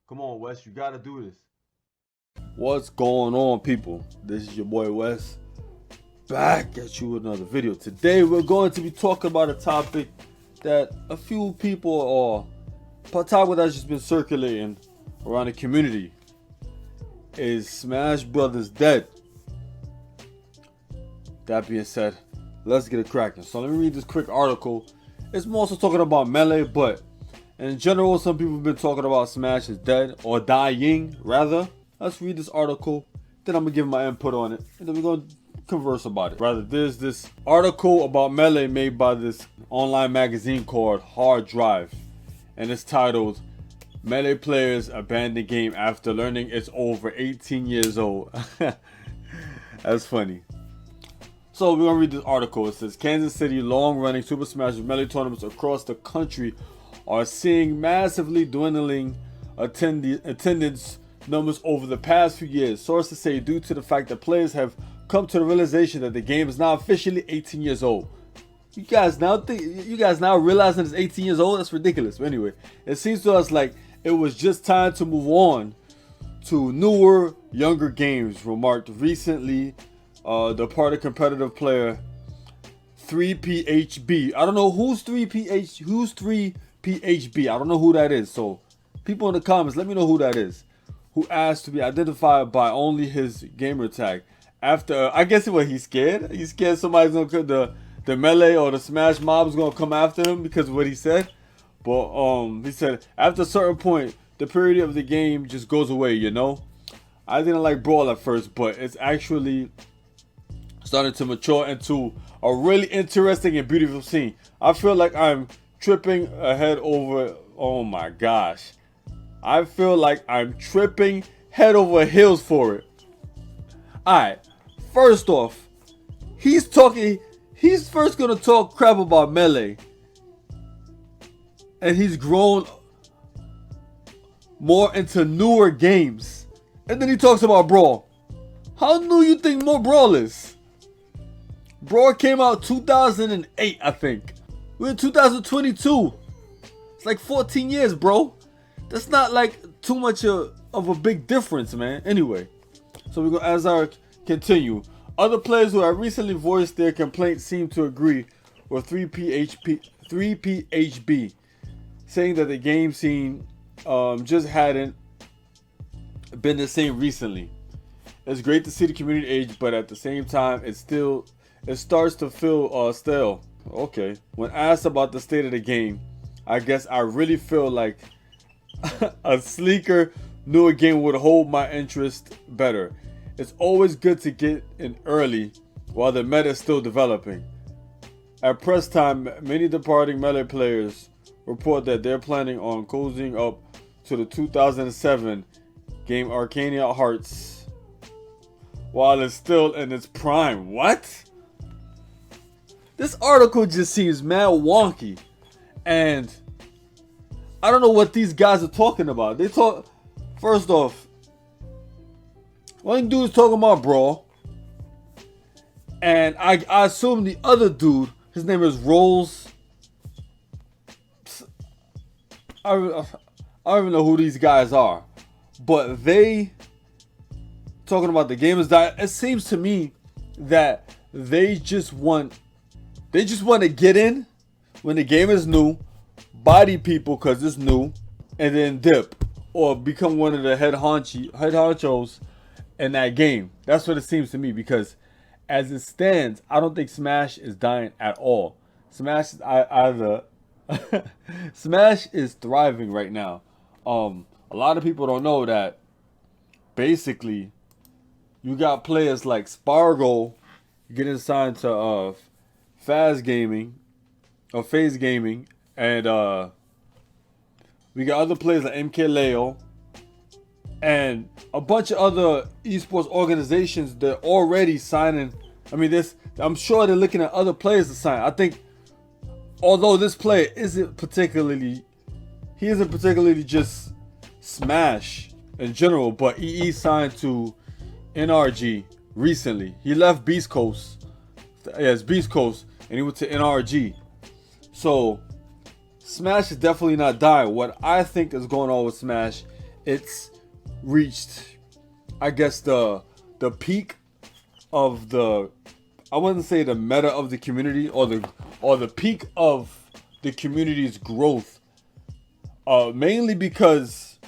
Come on, Wes, you gotta do this. What's going on, people? This is your boy Wes, back at you with another video. Today we're going to be talking about a topic that a few people are topic that's just been circulating around the community. Is Smash Brothers dead? That being said, let's get it cracking. So let me read this quick article. It's mostly talking about Melee, but in general, some people have been talking about Smash is dead or dying, rather. Let's read this article, then I'm gonna give my input on it, and then we're gonna converse about it. Rather, there's this article about Melee made by this online magazine called Hard Drive, and it's titled "Melee Players Abandon Game After Learning It's Over 18 Years Old." That's funny. So we're gonna read this article. It says Kansas City long-running Super Smash Melee tournaments across the country are seeing massively dwindling attendance numbers over the past few years. Sources say due to the fact that players have come to the realization that the game is now officially 18 years old. You guys now realizing it's 18 years old? That's ridiculous. But anyway, it seems to us like it was just time to move on to newer, younger games, remarked recently departed competitive player 3PHB. I don't know who's 3PHB. I don't know who that is. So people in the comments, let me know who that is. Who asked to be identified by only his gamer tag. After I guess what he's scared. He's scared somebody's gonna the Melee or the Smash mob's gonna come after him because of what he said. But he said after a certain point, the period of the game just goes away. You know, I didn't like Brawl at first, but it's actually starting to mature into a really interesting and beautiful scene. I feel like I'm tripping ahead over. Oh my gosh. I feel like I'm tripping head over heels for it. Alright, first off, he's first gonna talk crap about Melee. And he's grown more into newer games. And then he talks about Brawl. How new you think more Brawl is? Brawl came out 2008, I think. We're in 2022. It's like 14 years, bro. That's not like too much of a big difference, man. Anyway, so we're gonna as I continue. Other players who have recently voiced their complaints seem to agree with 3PHB, saying that the game scene just hadn't been the same recently. It's great to see the community age, but at the same time, it starts to feel stale. Okay. When asked about the state of the game, I guess I really feel like a sleeker, newer game would hold my interest better. It's always good to get in early while the meta is still developing. At press time, many departing Melee players report that they're planning on cozying up to the 2007 game Arcania Hearts while it's still in its prime. What? This article just seems mad wonky, and I don't know what these guys are talking about. They talk, first off, one dude is talking about Brawl, and I assume the other dude, his name is Rolls. I don't even know who these guys are, but they talking about the game is that it seems to me that they just want to get in when the game is new, body people because it's new, and then dip or become one of the head honchos in that game. That's what it seems to me, because as it stands, I don't think Smash is dying at all. Smash is either Smash is thriving right now. A lot of people don't know that basically you got players like Spargo getting signed to FaZe Gaming, and we got other players like MKLeo and a bunch of other esports organizations that are already signing. I mean, I'm sure they're looking at other players to sign. I think, although this player isn't particularly just Smash in general, but EE signed to NRG recently. He left Beast Coast. Yes, Beast Coast, and he went to NRG. So Smash is definitely not dying. What I think is going on with Smash it's reached, I guess, the peak of the, I wouldn't say the meta of the community, or the peak of the community's growth. Mainly because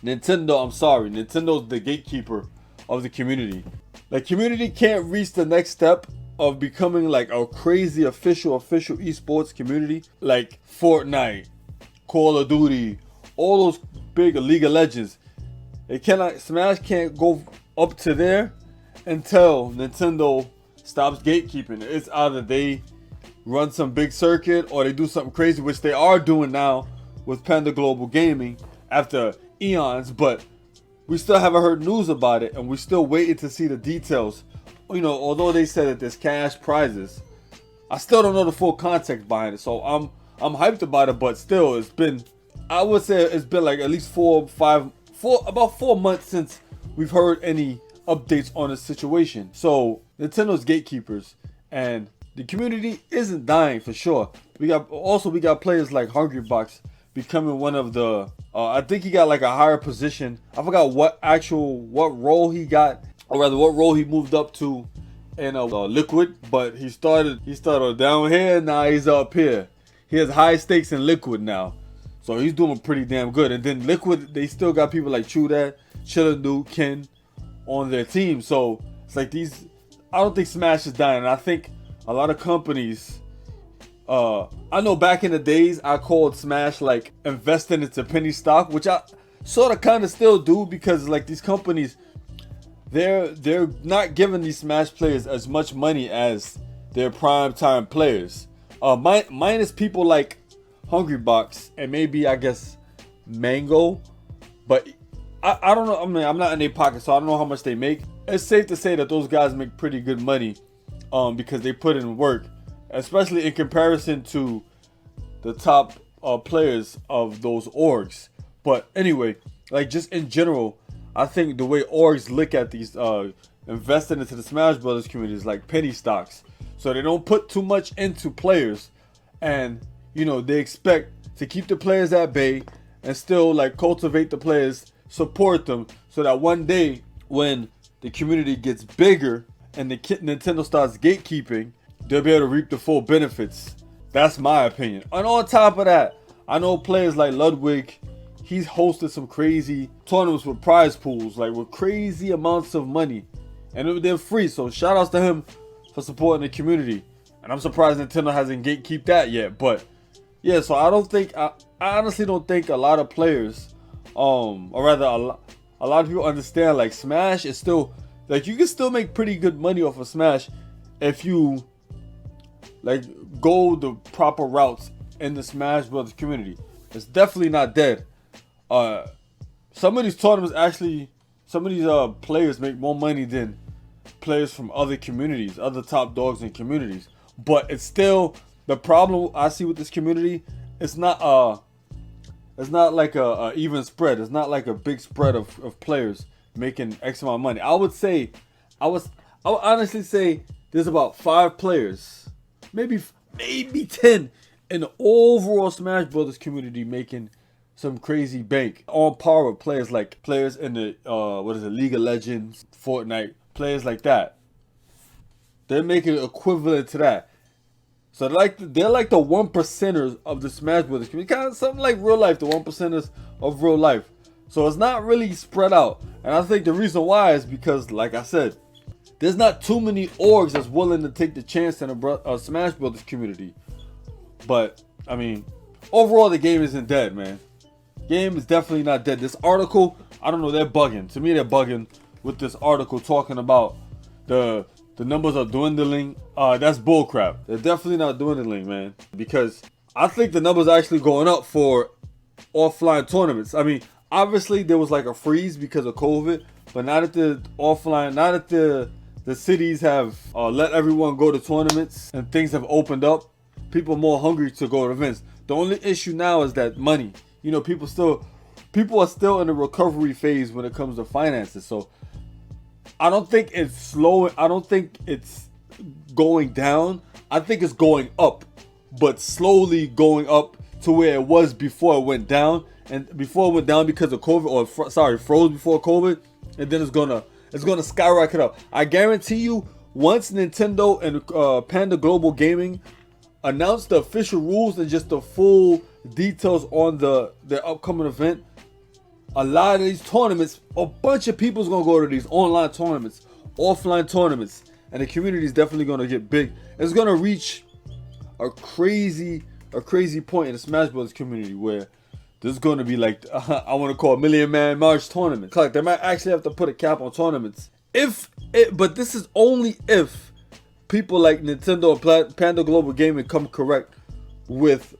Nintendo's the gatekeeper of the community. The community can't reach the next step of becoming like a crazy official esports community like Fortnite, Call of Duty, all those big League of Legends. Smash can't go up to there until Nintendo stops gatekeeping. It's either they run some big circuit or they do something crazy, which they are doing now with Panda Global Gaming after eons, but we still haven't heard news about it, and we're still waiting to see the details. Although they said that there's cash prizes, I still don't know the full context behind it. So I'm hyped about it, but still, I would say it's been like at least about 4 months since we've heard any updates on the situation. So Nintendo's gatekeepers, and the community isn't dying for sure. We got players like Hungrybox becoming one of the, I think he got like a higher position. I forgot what role he got, or rather what role he moved up to in Liquid, but he started down here, now he's up here. He has high stakes in Liquid now, so he's doing pretty damn good. And then Liquid, they still got people like TrueDad, Chillindu, Ken on their team. So it's like I don't think Smash is dying. And I think a lot of companies, I know back in the days I called Smash like investing into penny stock, which I sort of kind of still do, because like these companies, they're not giving these Smash players as much money as their prime time players. Minus people like Hungrybox and maybe, I guess, Mango, but I don't know. I mean, I'm not in their pocket, so I don't know how much they make. It's safe to say that those guys make pretty good money, because they put in work, especially in comparison to the top players of those orgs. But anyway, like just in general, I think the way orgs look at these investing into the Smash Brothers community is like penny stocks. So they don't put too much into players, and they expect to keep the players at bay and still like cultivate the players, support them, so that one day when the community gets bigger and the Nintendo starts gatekeeping, they'll be able to reap the full benefits. That's my opinion. And on top of that, I know players like Ludwig, he's hosted some crazy tournaments with prize pools, like with crazy amounts of money, and they're free. So shout outs to him for supporting the community. And I'm surprised Nintendo hasn't gatekeeped that yet. But yeah, so I honestly don't think a lot of players, or rather a lot of people understand like Smash is still, like you can still make pretty good money off of Smash if you like go the proper routes in the Smash Brothers community. It's definitely not dead. Some of these tournaments actually, some of these players make more money than players from other communities, other top dogs in communities. But it's still, the problem I see with this community, it's not like a even spread. It's not like a big spread of players making X amount of money. I would honestly say there's about 5 players, maybe 10 in the overall Smash Brothers community making some crazy bank, on par with players in the League of Legends, Fortnite, players like that. They're making equivalent to that. So they're like the 1%ers of the Smash Brothers community, kind of something like real life, the 1%ers of real life. So it's not really spread out, and I think the reason why is because, like I said, there's not too many orgs that's willing to take the chance in a Smash Brothers community. But I mean, overall, the game isn't dead, man. Game is definitely not dead. This article, I don't know, they're bugging. To me, they're bugging with this article talking about the numbers are dwindling. That's bullcrap. They're definitely not dwindling, man. Because I think the numbers are actually going up for offline tournaments. I mean, obviously there was like a freeze because of COVID, but now that the cities have let everyone go to tournaments and things have opened up, people are more hungry to go to events. The only issue now is that money. People are still in the recovery phase when it comes to finances. So I don't think it's slowing. I don't think it's going down. I think it's going up, but slowly going up to where it was before it went down, and before it went down because of COVID, or froze before COVID, and then it's gonna skyrocket up. I guarantee you, once Nintendo and Panda Global Gaming announce the official rules and just the full details on their upcoming event, a lot of these tournaments, a bunch of people's gonna go to these online tournaments, offline tournaments, and the community is definitely gonna get big. It's gonna reach a crazy point in the Smash Bros. Community where there's gonna be like I want to call a Million Man March tournament. Like they might actually have to put a cap on tournaments. But this is only if people like Nintendo and Panda Global Gaming come correct with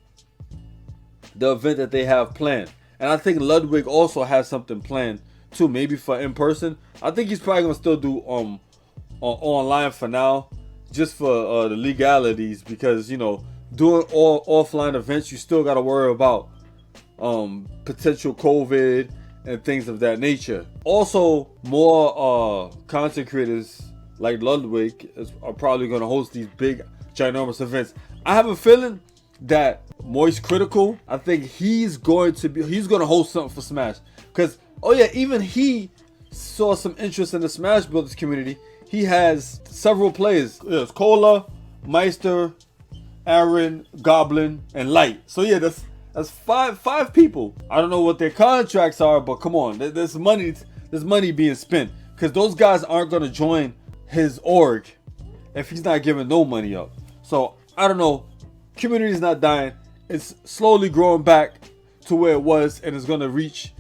the event that they have planned. And I think Ludwig also has something planned too, maybe for in person. I think he's probably gonna still do online for now, just for the legalities, because you know, doing all offline events, you still gotta worry about potential COVID and things of that nature. Also, more content creators like Ludwig are probably gonna host these big, ginormous events. I have a feeling that Moist Critical, I think he's gonna host something for Smash, because even he saw some interest in the Smash Brothers community. He has several players. There's Cola, Meister, Aaron, Goblin, and Light. So yeah, that's five people. I don't know what their contracts are, but come on, there's money being spent, because those guys aren't gonna join his org if he's not giving no money up. So I don't know. Community is not dying. It's slowly growing back to where it was, and it's gonna reach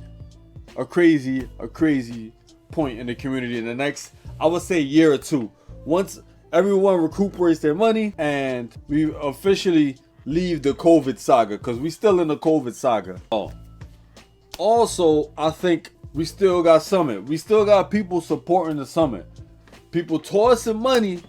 a crazy point in the community in the next, I would say, year or two. Once everyone recuperates their money and we officially leave the COVID saga, because we still in the COVID saga. Also, I think we still got Summit. We still got people supporting the Summit. People tossing money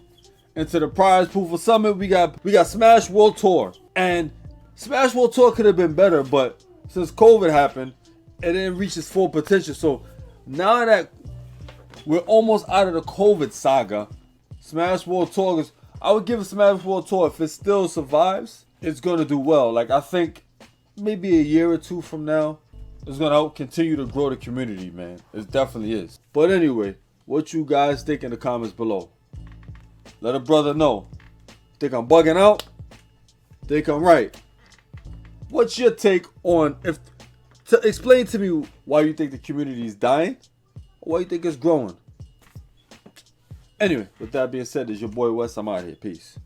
into the prize pool for Summit. We got Smash World Tour, and Smash World Tour could have been better, but since COVID happened, it didn't reach its full potential. So now that we're almost out of the COVID saga, Smash World Tour I would give Smash World Tour, if it still survives, it's gonna do well. Like, I think maybe a year or two from now, it's gonna help continue to grow the community, man. It definitely is. But anyway, what you guys think in the comments below? Let a brother know. Think I'm bugging out? Think I'm right? What's your take on explain to me why you think the community is dying, or why you think it's growing? Anyway, with that being said, it's your boy Wes. I'm out here. Peace.